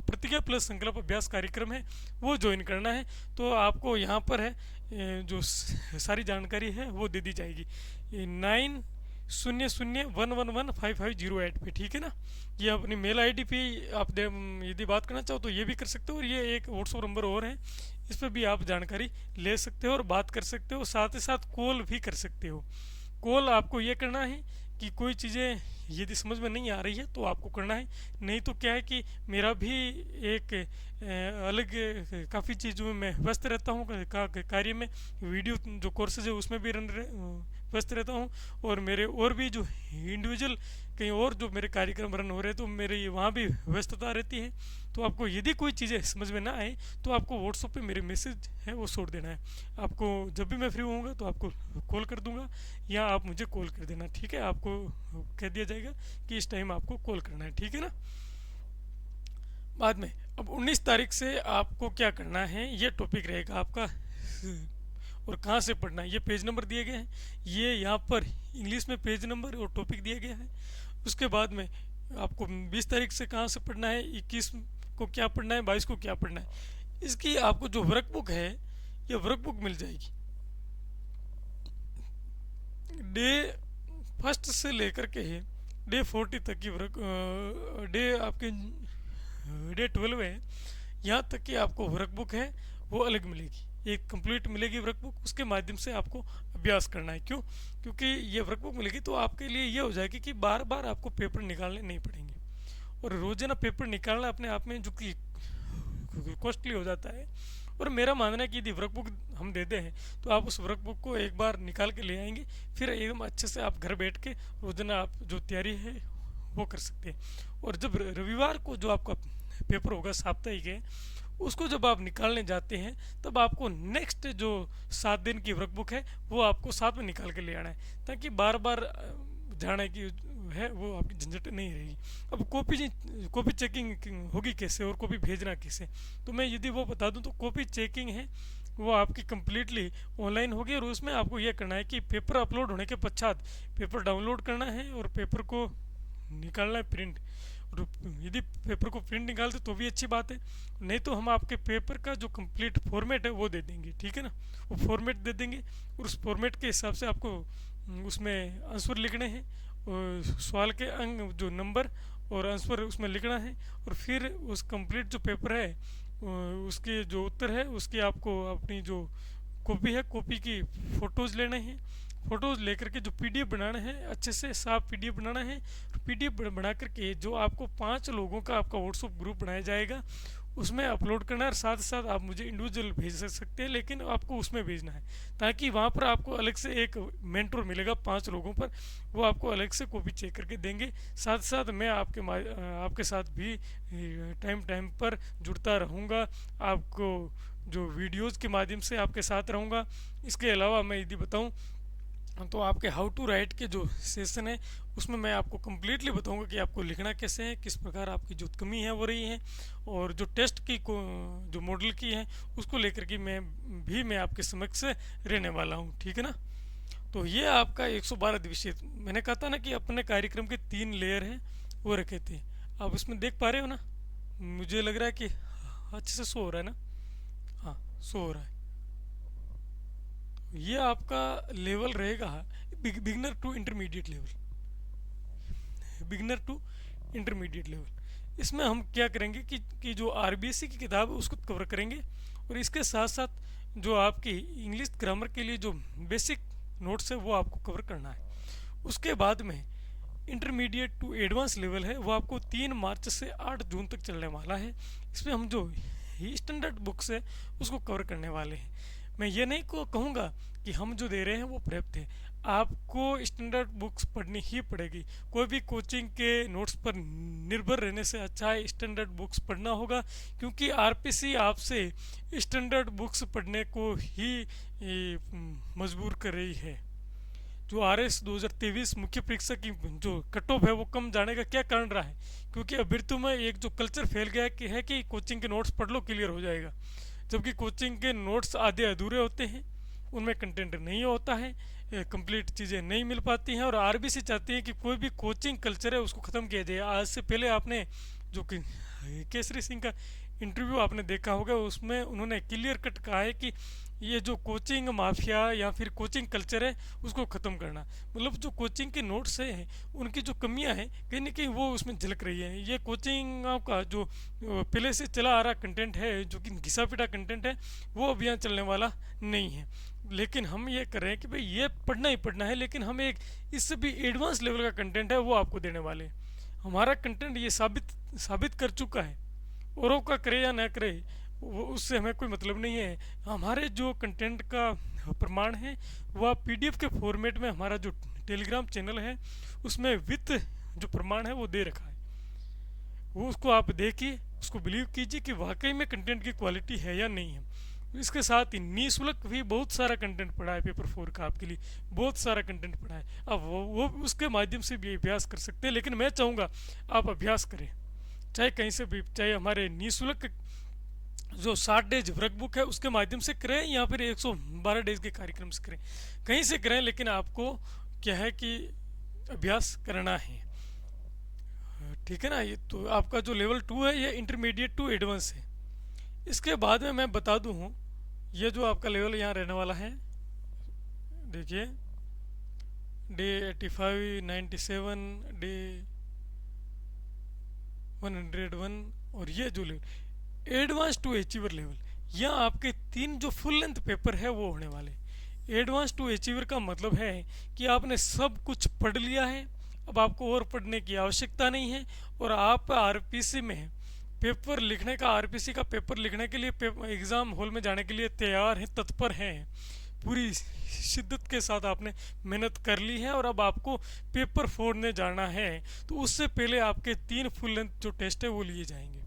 [SPEAKER 1] प्रतिज्ञा प्लस संकल्प अभ्यास कार्यक्रम है वो ज्वाइन करना है। तो आपको यहाँ पर है जो सारी जानकारी है वो दे दी जाएगी 9001115508 पे, ठीक है ना। ये अपनी मेल आईडी पे आप यदि बात करना चाहो तो ये भी कर सकते हो, और ये एक व्हाट्सअप नंबर और है, इस पर भी आप जानकारी ले सकते हो और बात कर सकते हो, साथ ही साथ कॉल भी कर सकते हो। कॉल आपको ये करना है कि कोई चीज़ें यदि समझ में नहीं आ रही है तो आपको करना है, नहीं तो क्या है कि मेरा भी एक अलग काफ़ी चीज़ों में मैं व्यस्त रहता हूँ कार्य में, वीडियो जो कोर्सेज है उसमें भी व्यस्त रहता हूँ, और मेरे और भी जो इंडिविजुअल कहीं और जो मेरे कार्यक्रम रन हो रहे हैं तो मेरे वहाँ भी व्यस्तता रहती है। तो आपको यदि कोई चीज़ें समझ में ना आए तो आपको व्हाट्सएप पे मेरे मैसेज है वो छोड़ देना है, आपको जब भी मैं फ्री होऊंगा तो आपको कॉल कर दूंगा या आप मुझे कॉल कर देना, ठीक है। आपको कह दिया जाएगा कि इस टाइम आपको कॉल करना है, ठीक है ना। बाद में अब 19 तारीख से आपको क्या करना है, ये टॉपिक रहेगा आपका। और कहाँ से पढ़ना है, ये पेज नंबर दिए गए हैं, ये यहाँ पर इंग्लिश में पेज नंबर और टॉपिक दिया गया है। उसके बाद में आपको 20 तारीख से कहाँ से पढ़ना है, 21 को क्या पढ़ना है, 22 को क्या पढ़ना है, इसकी आपको जो वर्कबुक है ये वर्कबुक मिल जाएगी। डे फर्स्ट से लेकर के डे 40 तक की वर्क, डे आपके डे 12 है, यहाँ तक की आपको वर्कबुक है वो अलग मिलेगी, एक कंप्लीट मिलेगी वर्कबुक। उसके माध्यम से आपको अभ्यास करना है। क्यों? क्योंकि ये वर्कबुक मिलेगी तो आपके लिए ये हो जाएगी कि बार बार आपको पेपर निकालने नहीं पड़ेंगे। और रोजाना पेपर निकालना अपने आप में जो कि कॉस्टली हो जाता है। और मेरा मानना है कि यदि वर्कबुक हम देते हैं तो आप उस वर्कबुक को एक बार निकाल के ले आएंगे, फिर एकदम अच्छे से आप घर बैठ के रोजाना आप जो तैयारी है वो कर सकते हैं। और जब रविवार को जो आपका पेपर होगा साप्ताहिक है, उसको जब आप निकालने जाते हैं तब आपको नेक्स्ट जो 7 दिन की वर्कबुक है वो आपको साथ में निकाल के ले आना है, ताकि बार बार जाने की है वो आपकी झंझट नहीं रहेगी। अब कॉपी चेकिंग होगी कैसे और कॉपी भेजना कैसे, तो मैं यदि वो बता दूं तो कॉपी चेकिंग है वो आपकी कम्प्लीटली ऑनलाइन होगी। और उसमें आपको यह करना है कि पेपर अपलोड होने के पश्चात पेपर डाउनलोड करना है और पेपर को निकालना है प्रिंट। और यदि पेपर को प्रिंट निकालते तो भी अच्छी बात है, नहीं तो हम आपके पेपर का जो कंप्लीट फॉर्मेट है वो दे देंगे, ठीक है ना। वो फॉर्मेट दे देंगे और उस फॉर्मेट के हिसाब से आपको उसमें आंसर लिखने हैं, और सवाल के अंक जो नंबर और आंसर उसमें लिखना है। और फिर उस कंप्लीट जो पेपर है उसके जो उत्तर है उसकी आपको अपनी जो कॉपी है कॉपी की फ़ोटोज़ लेने हैं। फ़ोटोज़ लेकर के जो पीडीएफ बनाना है, अच्छे से साफ पीडीएफ बनाना है। पीडीएफ बना करके जो आपको 5 लोगों का आपका व्हाट्सअप ग्रुप बनाया जाएगा उसमें अपलोड करना है। और साथ साथ आप मुझे इंडिविजुअल भेज सकते हैं, लेकिन आपको उसमें भेजना है, ताकि वहाँ पर आपको अलग से एक मेंटर मिलेगा 5 लोगों पर, वो आपको अलग से कॉपी चेक करके देंगे। साथ साथ मैं आपके साथ भी टाइम टाइम पर जुड़ता रहूँगा, आपको जो वीडियोज़ के माध्यम से आपके साथ रहूँगा। इसके अलावा मैं यदि बताऊँ तो आपके हाउ टू राइट के जो सेशन है उसमें मैं आपको कम्प्लीटली बताऊंगा कि आपको लिखना कैसे है, किस प्रकार आपकी जो कमी है वो रही है, और जो टेस्ट की जो मॉडल की है उसको लेकर के मैं आपके समक्ष रहने वाला हूँ, ठीक है ना। तो ये आपका 112 दिवसीय, मैंने कहा था ना कि अपने कार्यक्रम के 3 लेयर हैं वो रखे थे, आप इसमें देख पा रहे हो ना। मुझे लग रहा है कि अच्छे से शो हो रहा है ना, हाँ शो हो रहा है। ये आपका लेवल रहेगा beginner to intermediate level, beginner to intermediate level. इसमें हम क्या करेंगे कि जो आरबीएससी की किताब है उसको कवर करेंगे, और इसके साथ साथ जो आपकी इंग्लिश ग्रामर के लिए जो बेसिक नोट्स है वो आपको कवर करना है। उसके बाद में इंटरमीडिएट टू एडवांस लेवल है वो आपको 3 मार्च से 8 जून तक चलने वाला है। इसमें हम जो स्टैंडर्ड बुक्स है उसको कवर करने वाले हैं। मैं ये नहीं कहूँगा कि हम जो दे रहे हैं वो पर्याप्त है, आपको स्टैंडर्ड बुक्स पढ़नी ही पड़ेगी। कोई भी कोचिंग के नोट्स पर निर्भर रहने से अच्छा है स्टैंडर्ड बुक्स पढ़ना होगा, क्योंकि आरपीसी आपसे स्टैंडर्ड बुक्स पढ़ने को ही मजबूर कर रही है। जो आरएस 2023 मुख्य परीक्षा की जो कट ऑफ है वो कम जाने का क्या कारण रहा है, क्योंकि अभ्यर्थियों में एक जो कल्चर फैल गया है कि कोचिंग के नोट्स पढ़ लो क्लियर हो जाएगा, जबकि कोचिंग के नोट्स आधे अधूरे होते हैं, उनमें कंटेंट नहीं होता है, कंप्लीट चीज़ें नहीं मिल पाती हैं। और आरबीसी चाहती है कि कोई भी कोचिंग कल्चर है उसको ख़त्म किया जाए। आज से पहले आपने जो कि केसरी सिंह का इंटरव्यू आपने देखा होगा, उसमें उन्होंने क्लियर कट कहा है कि ये जो कोचिंग माफिया या फिर कोचिंग कल्चर है उसको ख़त्म करना, मतलब जो कोचिंग के नोट्स हैं उनकी जो कमियां हैं कहीं ना कहीं वो उसमें झलक रही है। ये कोचिंग का जो पहले से चला आ रहा कंटेंट है जो कि घिसा पिटा कंटेंट है वो अब यहाँ चलने वाला नहीं है। लेकिन हम ये कर रहे हैं कि भाई ये पढ़ना ही पढ़ना है, लेकिन हम एक इससे भी एडवांस लेवल का कंटेंट है वो आपको देने वाले हैं। हमारा कंटेंट ये साबित कर चुका है, औरों का करे या ना करे वो उससे हमें कोई मतलब नहीं है। हमारे जो कंटेंट का प्रमाण है वो आप पीडीएफ के फॉर्मेट में हमारा जो टेलीग्राम चैनल है उसमें विथ जो प्रमाण है वो दे रखा है, वो उसको आप देखिए, उसको बिलीव कीजिए कि वाकई में कंटेंट की क्वालिटी है या नहीं है। इसके साथ ही निःशुल्क भी बहुत सारा कंटेंट पड़ा है पेपर 4 का, आपके लिए बहुत सारा कंटेंट पड़ा है। अब वो उसके माध्यम से भी अभ्यास कर सकते हैं, लेकिन मैं चाहूँगा आप अभ्यास करें, चाहे कहीं से भी, चाहे हमारे निःशुल्क जो 60 डेज वर्कबुक है उसके माध्यम से करें या फिर 112 डेज के कार्यक्रम से करें, कहीं से करें, लेकिन आपको क्या है कि अभ्यास करना है। ठीक है ना। ये तो आपका जो लेवल 2 है ये इंटरमीडिएट टू एडवांस है। इसके बाद में मैं बता दूं हूँ, ये जो आपका लेवल यहाँ रहने वाला है, देखिए डे 85, 97, डे 101, और ये जो level advance to achiever level, यहाँ आपके 3 जो फुल लेंथ पेपर है वो होने वाले। एडवांस टू अचीवर का मतलब है कि आपने सब कुछ पढ़ लिया है, अब आपको और पढ़ने की आवश्यकता नहीं है, और आप आरपीसी में पेपर लिखने का, आरपीसी का पेपर लिखने के लिए एग्ज़ाम हॉल में जाने के लिए तैयार हैं, तत्पर हैं। पूरी शिद्दत के साथ आपने मेहनत कर ली है और अब आपको पेपर फोड़ने जाना है। तो उससे पहले आपके 3 फुल लेंथ जो टेस्ट है वो लिए जाएंगे,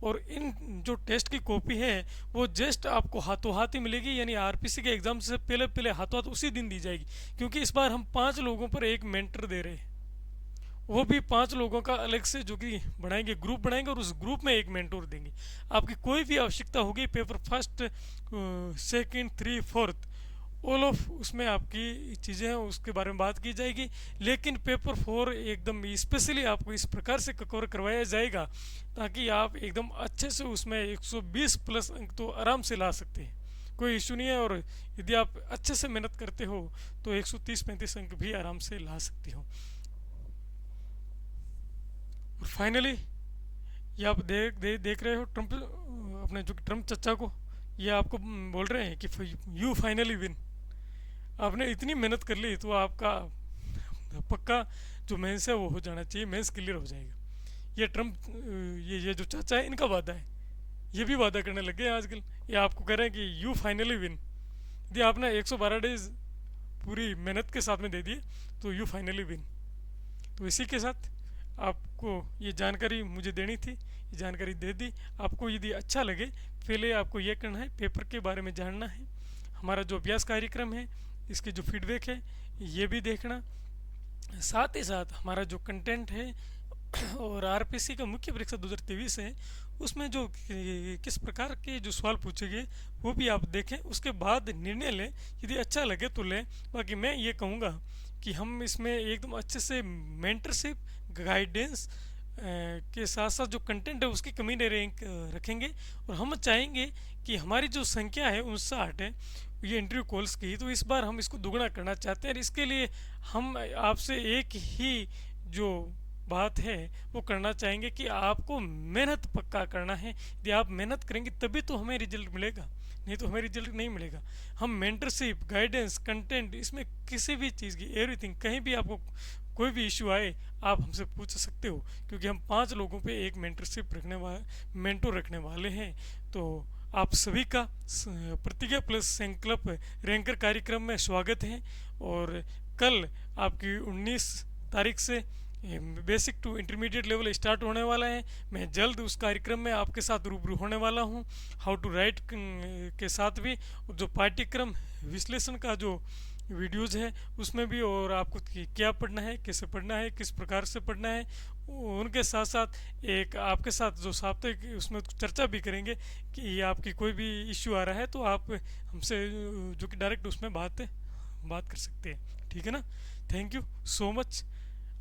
[SPEAKER 1] और इन जो टेस्ट की कॉपी है वो जस्ट आपको हाथों हाथ ही मिलेगी, यानी आरपीसी के एग्ज़ाम से पहले पहले हाथों हाथ उसी दिन दी जाएगी, क्योंकि इस बार हम 5 लोगों पर एक मेंटर दे रहे हैं। वो भी 5 लोगों का अलग से जो कि बनाएंगे, ग्रुप बनाएंगे, और उस ग्रुप में एक मेंटोर देंगे। आपकी कोई भी आवश्यकता होगी, paper first, second, 3, 4, all of उसमें आपकी चीज़ें हैं उसके बारे में बात की जाएगी। लेकिन पेपर 4 एकदम स्पेशली आपको इस प्रकार से कवर करवाया जाएगा ताकि आप एकदम अच्छे से उसमें 120 प्लस अंक तो आराम से ला सकते हैं, कोई इशू नहीं है। और यदि आप अच्छे से मेहनत करते हो तो 130-35 अंक भी आराम से ला सकते हो। और फाइनली ये आप देख रहे हो ट्रम्प, अपने जो ट्रम्प चचा को, ये आपको बोल रहे हैं कि यू फाइनली विन। आपने इतनी मेहनत कर ली तो आपका पक्का जो मेंस है वो हो जाना चाहिए, मेंस क्लियर हो जाएगा। ये ट्रम्प, ये जो चाचा है इनका वादा है, ये भी वादा करने लगे हैं आजकल। ये आपको कह रहे हैं कि यू फाइनली विन। यदि आपने 112 डेज पूरी मेहनत के साथ में दे दिए तो यू फाइनली विन। तो इसी के साथ आपको ये जानकारी मुझे देनी थी, ये जानकारी दे दी। आपको यदि अच्छा लगे, पहले आपको ये करना है, पेपर के बारे में जानना है, हमारा जो अभ्यास कार्यक्रम है इसके जो फीडबैक है ये भी देखना, साथ ही साथ हमारा जो कंटेंट है और आरपीसी का मुख्य परीक्षा 2023 है उसमें जो किस प्रकार के जो सवाल पूछे गए वो भी आप देखें, उसके बाद निर्णय लें। यदि अच्छा लगे तो लें। बाकी मैं ये कहूँगा कि हम इसमें एकदम अच्छे से मेंटरशिप, गाइडेंस के साथ साथ जो कंटेंट है उसकी कमी नहीं रखेंगे। और हम चाहेंगे कि हमारी जो संख्या है 59 है ये इंटरव्यू कॉल्स की, तो इस बार हम इसको दुगना करना चाहते हैं। और इसके लिए हम आपसे एक ही जो बात है वो करना चाहेंगे कि आपको मेहनत पक्का करना है। यदि आप मेहनत करेंगे तभी तो हमें रिजल्ट मिलेगा, नहीं तो हमें रिजल्ट नहीं मिलेगा। हम मेंटरशिप, गाइडेंस, कंटेंट, इसमें किसी भी चीज़ की, एवरीथिंग, कहीं भी आपको कोई भी इशू आए आप हमसे पूछ सकते हो, क्योंकि हम 5 लोगों पे एक मेंटरशिप रखने वाले, मेंटोर रखने वाले हैं। तो आप सभी का प्रतिज्ञा प्लस संकल्प रैंकर कार्यक्रम में स्वागत है। और कल आपकी 19 तारीख से basic to intermediate level start होने वाला है। मैं जल्द उस कार्यक्रम में आपके साथ रूबरू होने वाला हूं, हाउ टू राइट के साथ भी, और जो पाठ्यक्रम विश्लेषण का जो वीडियोज़ है उसमें भी, और आपको क्या पढ़ना है, कैसे पढ़ना है, किस प्रकार से पढ़ना है, उनके साथ साथ एक आपके साथ जो साप्ताहिक उसमें चर्चा भी करेंगे कि आपकी कोई भी इश्यू आ रहा है तो आप हमसे जो कि डायरेक्ट उसमें बात कर सकते हैं। ठीक है ना। Thank you so much.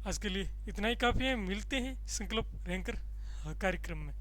[SPEAKER 1] आज के लिए इतना ही काफ़ी है। मिलते हैं संकल्प रैंकर कार्यक्रम में।